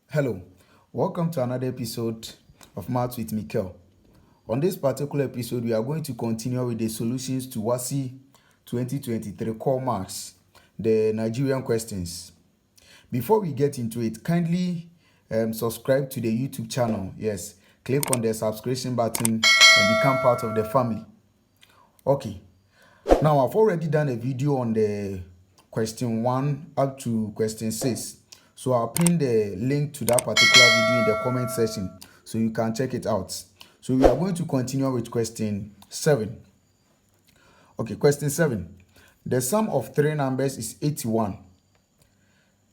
Hello, welcome to another episode of Maths with Mikel. On this particular episode, we are going to continue with the solutions to WASI 2023 core marks, the Nigerian questions. Before we get into it, kindly subscribe to the YouTube channel. Yes, click on the subscription button and become part of the family. Okay, now I've already done a video on the question 1 up to question 6. So I'll pin the link to that particular video in the comment section so you can check it out. So we are going to continue with question 7. Okay, question 7. The sum of three numbers is 81.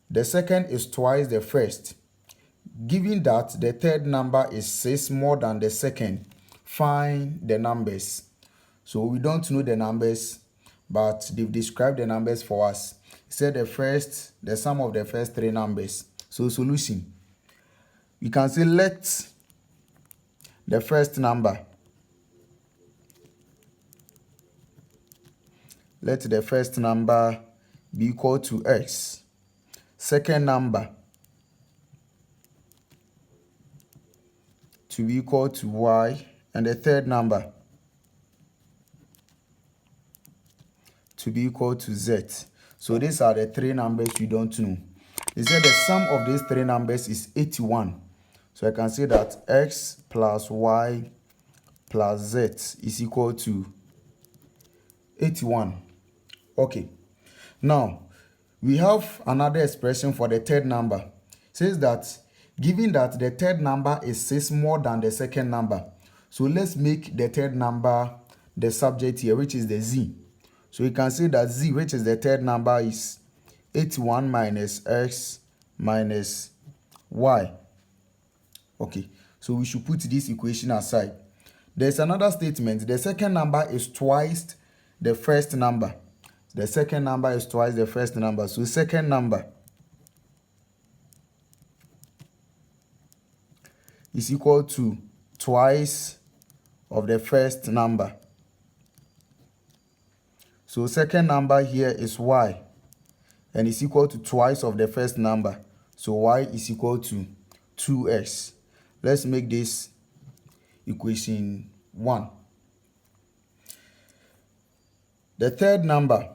The second is twice the first. Given that the third number is 6 more than the second, find the numbers. So we don't know the numbers, but they've described the numbers for us. It said the sum of the first three numbers. So solution. We can say let the first number be equal to x. Second number to be equal to y, and the third number to be equal to z. So these are the three numbers we don't know. They said the sum of these three numbers is 81. So I can say that x plus y plus z is equal to 81. Okay. Now, we have another expression for the third number. It says that given that the third number is 6 more than the second number, so let's make the third number the subject here, which is the z. So you can say that z, which is the third number, is 81 minus x minus y. Okay, so we should put this equation aside. There's another statement. The second number is twice the first number. The second number is twice the first number. So second number is equal to twice of the first number. So second number here is y, and it's equal to twice of the first number. So y is equal to 2x. Let's make this equation 1. The third number,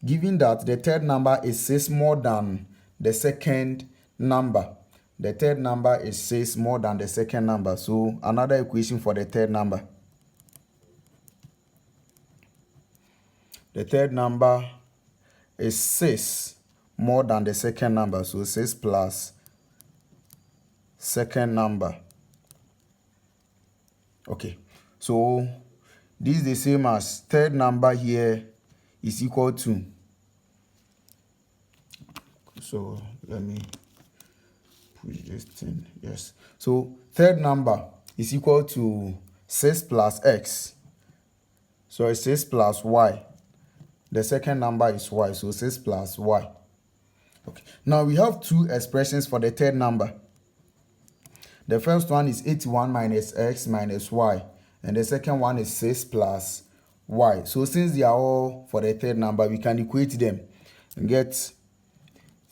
given that the third number is 6 more than the second number. The third number is 6 more than the second number. So another equation for the third number. The third number is 6 more than the second number. So 6 plus second number. Okay. So this is the same as third number here is equal to. So let me push this thing. Yes. So third number is equal to 6 plus x. So it's 6 plus y. The second number is y, so 6 plus y. Okay. Now we have two expressions for the third number. The first one is 81 minus x minus y, and the second one is 6 plus y. So since they are all for the third number, we can equate them and get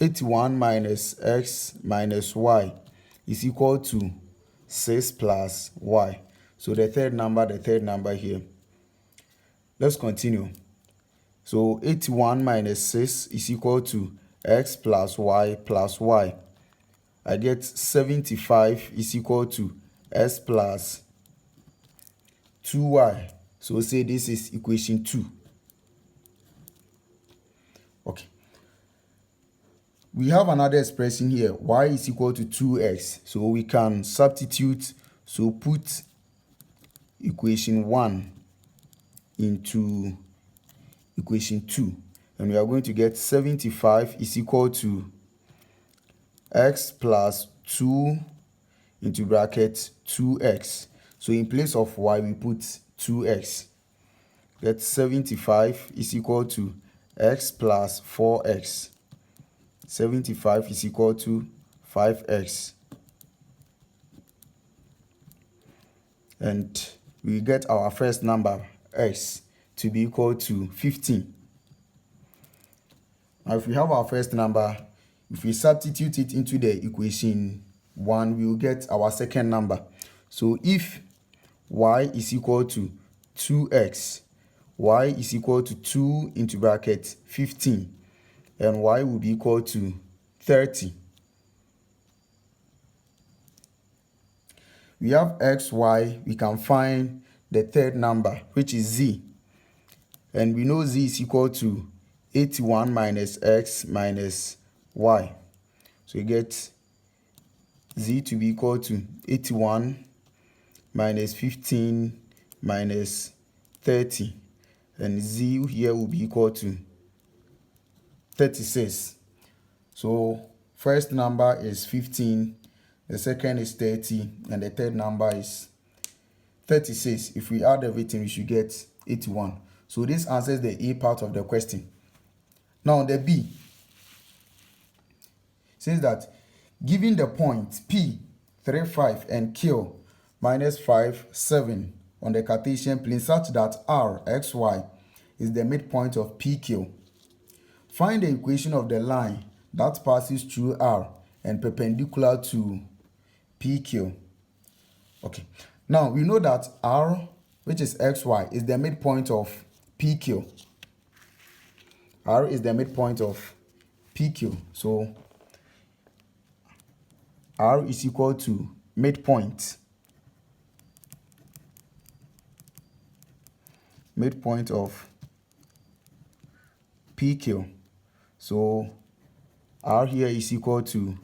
81 minus x minus y is equal to 6 plus y. So the third number here. Let's continue. So 81 minus 6 is equal to x plus y plus y. I get 75 is equal to s plus 2y. So say this is equation 2. Okay. We have another expression here. Y is equal to 2x. So we can substitute. So put equation 1 into equation 2. And we are going to get 75 is equal to x plus 2 into bracket 2x. So in place of y, we put 2x. That 75 is equal to x plus 4x. 75 is equal to 5x. And we get our first number, x, to be equal to 15. Now if we have our first number, If we substitute it into the equation 1, we will get our second number. So if y is equal to 2x, y is equal to 2 into bracket 15, and y will be equal to 30. We have x, y, we can find the third number, which is z. And we know z is equal to 81 minus x minus y. So you get z to be equal to 81 minus 15 minus 30. And z here will be equal to 36. So first number is 15, the second is 30, and the third number is 36. If we add everything, we should get 81. So this answers the A part of the question. Now the B says that given the point P 3, 5 and Q minus 5, 7 on the Cartesian plane such that R, X, Y is the midpoint of PQ. Find the equation of the line that passes through R and perpendicular to PQ. Okay. Now we know that R, which is XY, is the midpoint of PQ. R is the midpoint of PQ. So R is equal to midpoint. Midpoint of PQ. So R here is equal to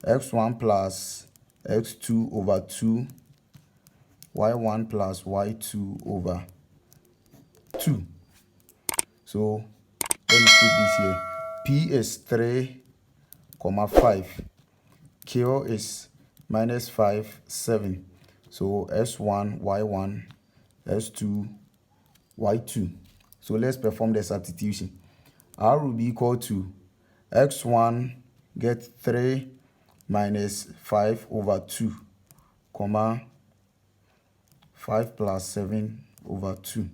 x1 plus x2 over 2, y1 plus y2 over 2. So let me put this here. P is 3, 5. Q is minus 5, 7. So S1, Y1, S2, Y2. So let's perform the substitution. R will be equal to x1 get 3 minus 5 over 2, 5 plus 7 over 2.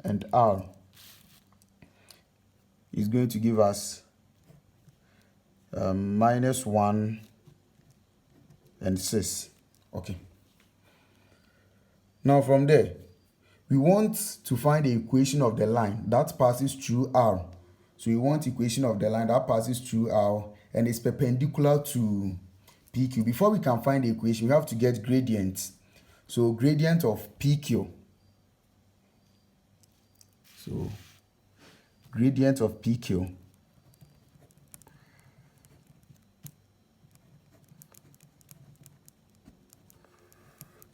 And R is going to give us minus 1 and 6. Okay. Now from there, we want to find the equation of the line that passes through R. So we want equation of the line that passes through R and is perpendicular to PQ. Before we can find the equation, we have to get gradient. So gradient of PQ. So gradient of PQ.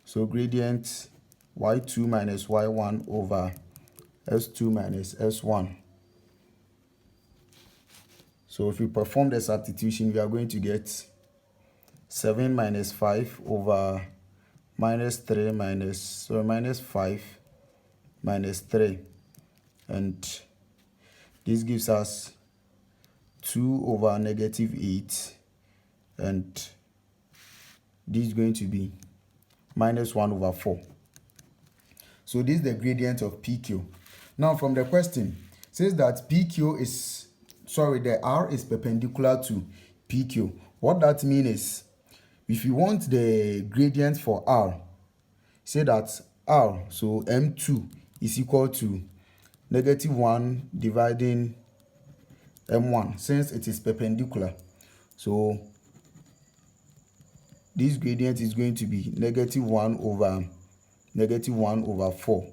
So gradient y2 minus y1 over s2 minus s1. So if we perform the substitution, we are going to get 7 minus 5 over minus 3 minus 5 minus 3. And this gives us 2 over negative 8. And this is going to be minus 1 over 4. So this is the gradient of PQ. Now from the question, it says that the R is perpendicular to PQ. What that means is, if you want the gradient for R, say that R, so M2 is equal to negative 1 dividing M1, since it is perpendicular. So this gradient is going to be negative 1 over 4,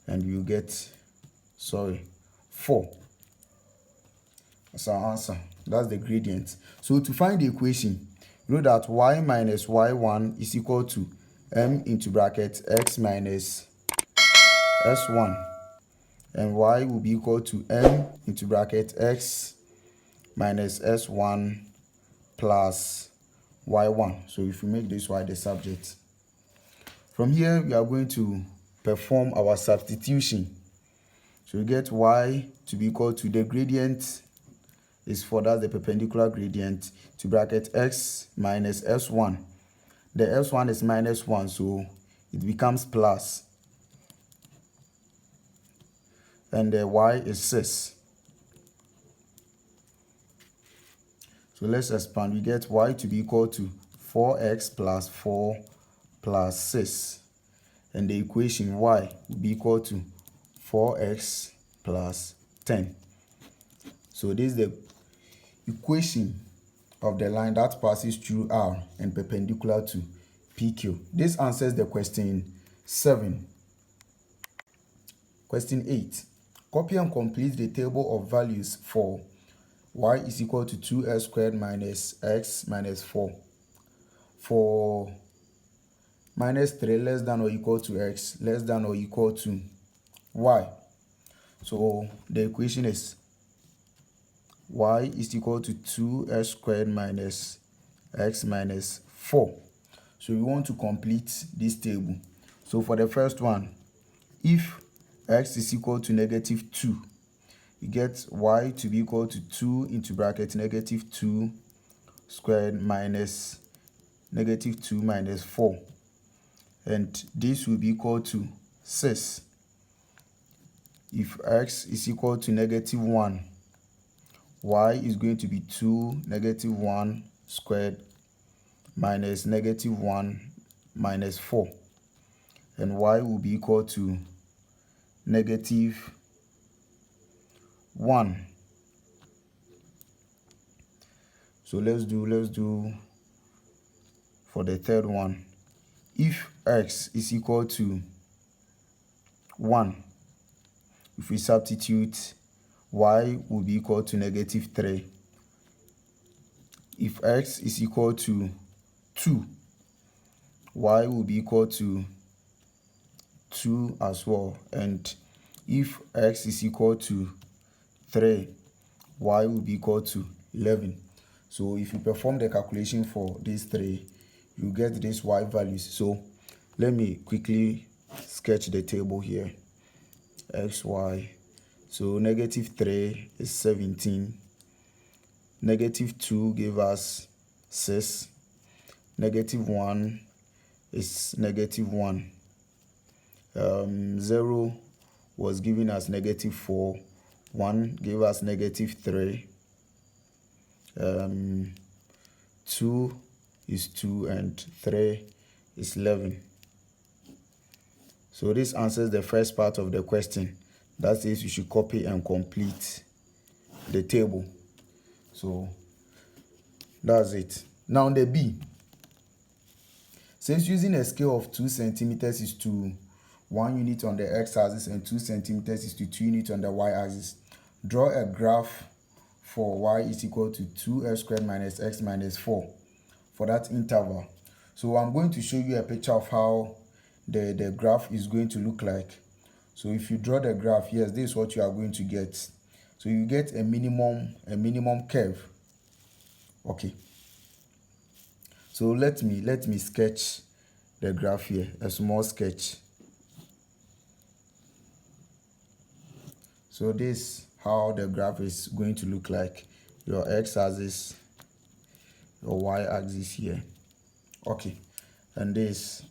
and you get 4. That's our answer. That's the gradient. So to find the equation, you know that y minus y1 is equal to m into bracket x minus s1, and y will be equal to m into bracket x minus s1 plus y1. So if we make this y the subject, from here we are going to perform our substitution. So we get y to be equal to the gradient is for that the perpendicular gradient to bracket x minus s1. The s1 is minus 1, so it becomes plus, and the y is 6. So let's expand. We get y to be equal to 4x plus 4 plus 6. And the equation y will be equal to 4x plus 10. So this is the equation of the line that passes through R and perpendicular to PQ. This answers the question 7. Question 8. Copy and complete the table of values for y is equal to 2x squared minus x minus 4. For minus 3 less than or equal to x less than or equal to y. So the equation is y is equal to 2x squared minus x minus 4. So we want to complete this table. So for the first one, if x is equal to negative 2, you get y to be equal to 2 into bracket negative 2 squared minus negative 2 minus 4. And this will be equal to 6. If x is equal to negative 1, y is going to be 2 negative 1 squared minus negative 1 minus 4. And y will be equal to negative 1. So let's do for the third one. If x is equal to 1, if we substitute, y will be equal to negative 3. If x is equal to 2, y will be equal to 2 as well. And if x is equal to 3, y will be equal to 11. So if you perform the calculation for these three, you get these y values. So let me quickly sketch the table here. X, y. So negative 3 is 17. Negative 2 gave us 6. Negative 1 is negative 1. 0 was giving us negative 4. 1 gave us negative 3. 2 is 2 and 3 is 11. So this answers the first part of the question. That says you should copy and complete the table. So that's it. Now the B says using a scale of 2 centimeters is to 1 unit on the x-axis and 2 centimeters is to 2 units on the y-axis. Draw a graph for y is equal to 2x squared minus x minus 4 for that interval. So I'm going to show you a picture of how the graph is going to look like. So if you draw the graph, yes, this is what you are going to get. So you get a minimum curve. Okay. So let me sketch the graph here, a small sketch. So this is how the graph is going to look like. Your x-axis, your y-axis here. Okay. And this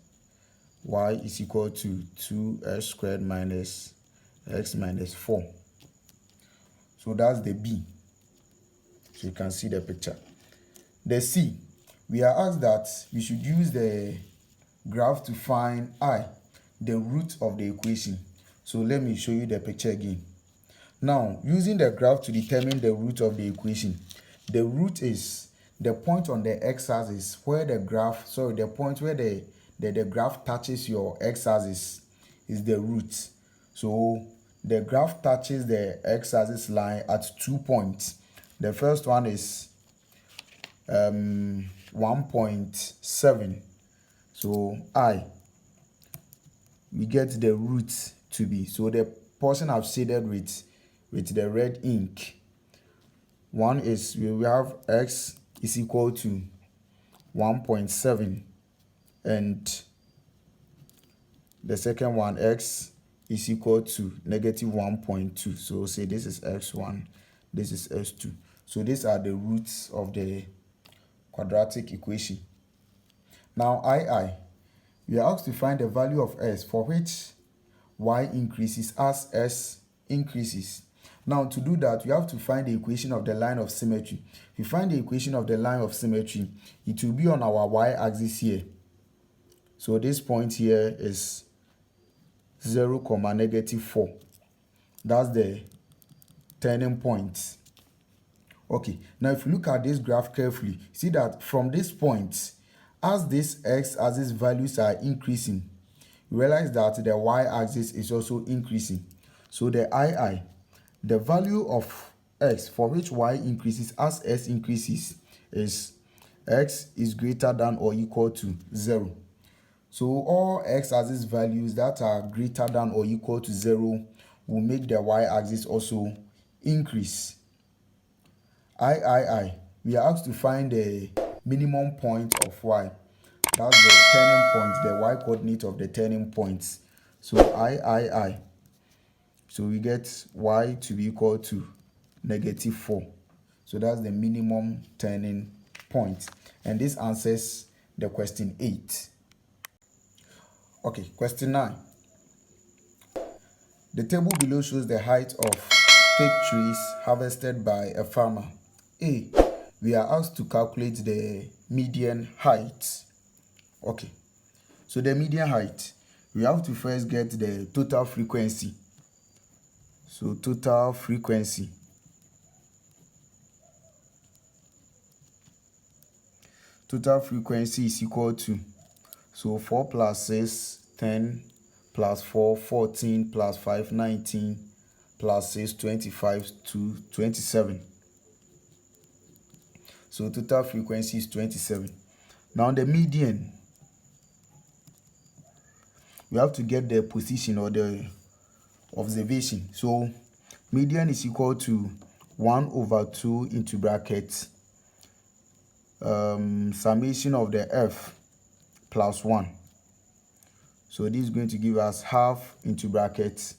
y is equal to 2x squared minus x minus 4. So that's the B. So you can see the picture. The C, we are asked that we should use the graph to find I, the root of the equation. So let me show you the picture again. Now, using the graph to determine the root of the equation, the root is the point on the x-axis where the graph, the point where the graph touches your x-axis is the root. So the graph touches the x-axis line at 2 points. The first one is 1.7. So we get the root to be. So the portion I've shaded with the red ink. One is we have x is equal to 1.7, and the second one, x is equal to negative 1.2. So say this is x1, this is x2. So these are the roots of the quadratic equation. Now we are asked to find the value of s for which y increases as s increases. Now to do that, we have to find the equation of the line of symmetry. If you find the equation of the line of symmetry, it will be on our y-axis here. So this point here is 0, -4. That's the turning point. Okay, now if you look at this graph carefully, see that from this point, as this x-axis values are increasing, you realize that the y-axis is also increasing. So the value of x for which y increases as s increases is x is greater than or equal to 0. So all x-axis values that are greater than or equal to 0 will make the y-axis also increase. We are asked to find the minimum point of y. That's the turning point, the y-coordinate of the turning points. So So we get y to be equal to -4. So that's the minimum turning point. And this answers the question 8. Okay, question 9. The table below shows the height of fig trees harvested by a farmer. A. We are asked to calculate the median height. Okay, so the median height, we have to first get the total frequency. So total frequency. Total frequency is equal to, so 4 plus 6, 10, plus 4, 14, plus 5, 19, plus 6, 25 to 27. So total frequency is 27. Now the median, we have to get the position or the observation. So median is equal to 1/2 into brackets summation of the f plus 1. So this is going to give us half into brackets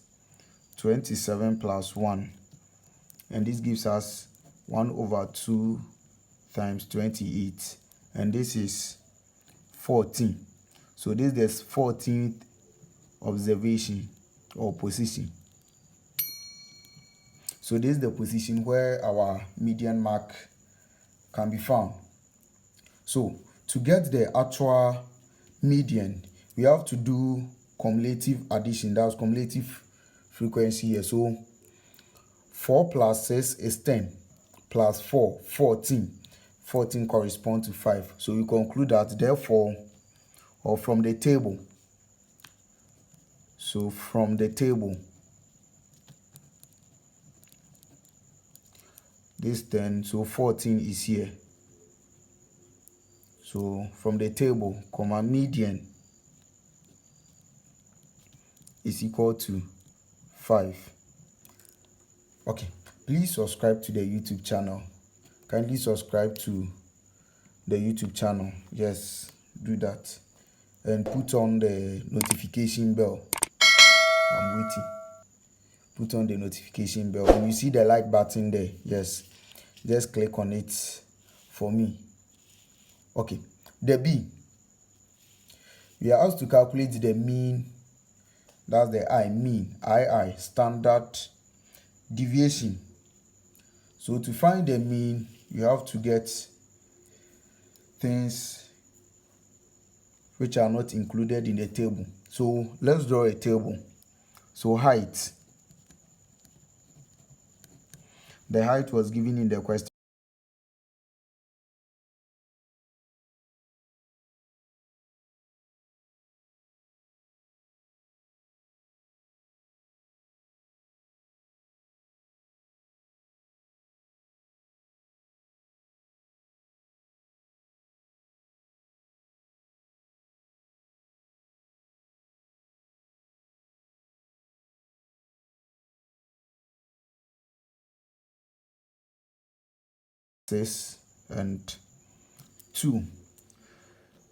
27 plus 1, and this gives us 1/2 times 28, and this is 14. So this is the 14th observation or position. So this is the position where our median mark can be found. So to get the actual median, we have to do cumulative addition. That's cumulative frequency here. So 4 plus 6 is 10, plus 4, 14. 14 corresponds to 5. So we conclude that therefore, or from the table, so from the table, this 10, so 14 is here. So from the table, median is equal to 5. Okay, please subscribe to the YouTube channel. Kindly subscribe to the YouTube channel. Yes, do that. And put on the notification bell. I'm waiting. Put on the notification bell. When you see the like button there, yes, just click on it for me. Okay, the B. We are asked to calculate the mean. That's the mean. Standard deviation. So to find the mean, you have to get things which are not included in the table. So let's draw a table. So height. The height was given in the question. And 2.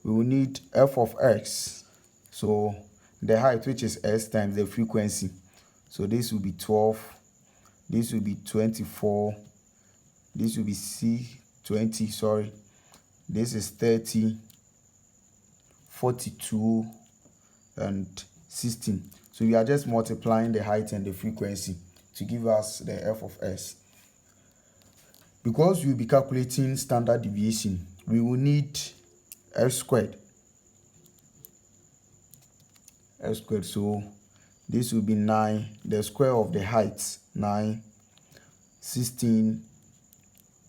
We will need f of x. So the height, which is s times the frequency. So this will be 12. This will be 24. This will be 20. Sorry. This is 30, 42, and 16. So we are just multiplying the height and the frequency to give us the f of s. Because we'll be calculating standard deviation, we will need s squared. S squared, so this will be 9, the square of the height, 9, 16,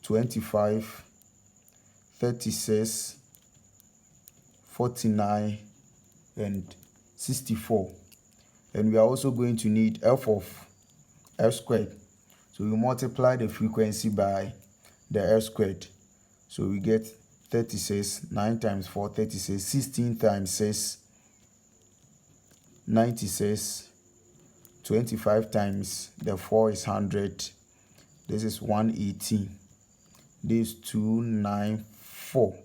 25, 36, 49, and 64. And we are also going to need f of s squared. So we multiply the frequency by the s squared. So we get 36, 9 times 4, 36, 16 times 6, 96, 25 times the 4 is 100. This is 118. This 294.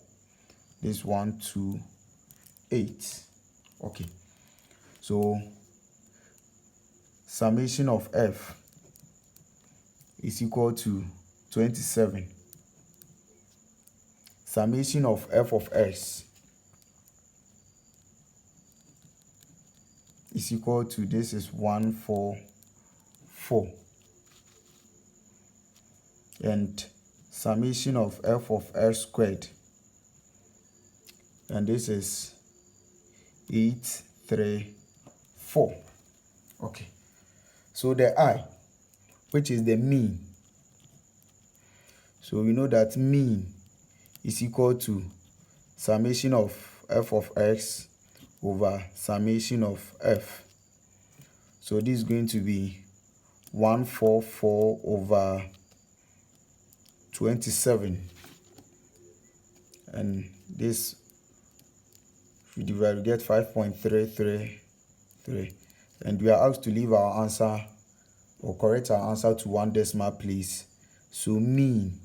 This 128. Okay. So summation of f is equal to 27. Summation of f of s is equal to, this is 144, and summation of f of s squared, and this is 834. Okay, so the I, which is the mean, so we know that mean is equal to summation of f of x over summation of f. So this is going to be 144 over 27, and this, if we divide, we get 5.333, and we are asked to leave our answer or correct our answer to one decimal place. So mean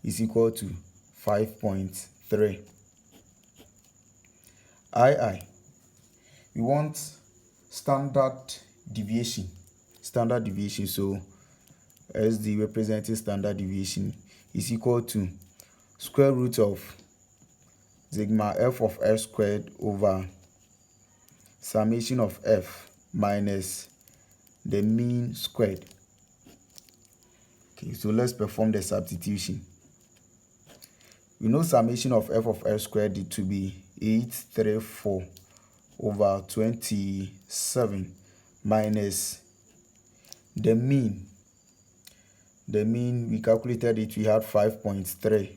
is equal to 5.3. We want standard deviation. Standard deviation. So SD representing standard deviation is equal to square root of sigma f of s squared over summation of f minus the mean squared. Okay, so let's perform the substitution. We know summation of f of s squared to be 834 over 27 minus the mean. The mean, we calculated it, we had 5.3.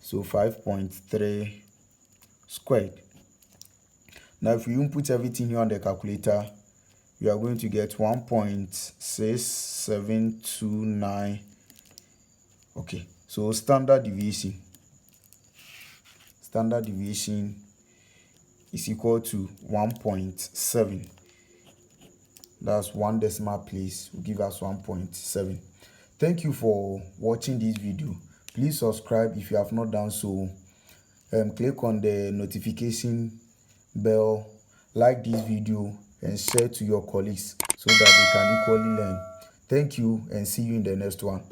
So 5.3 squared. Now if we input everything here on the calculator, we are going to get 1.6729. Okay, so standard deviation. Standard deviation is equal to 1.7. That's one decimal place will give us 1.7. Thank you for watching this video. Please subscribe if you have not done so. Click on the notification bell, like this video, and share to your colleagues so that they can equally learn. Thank you, and see you in the next one.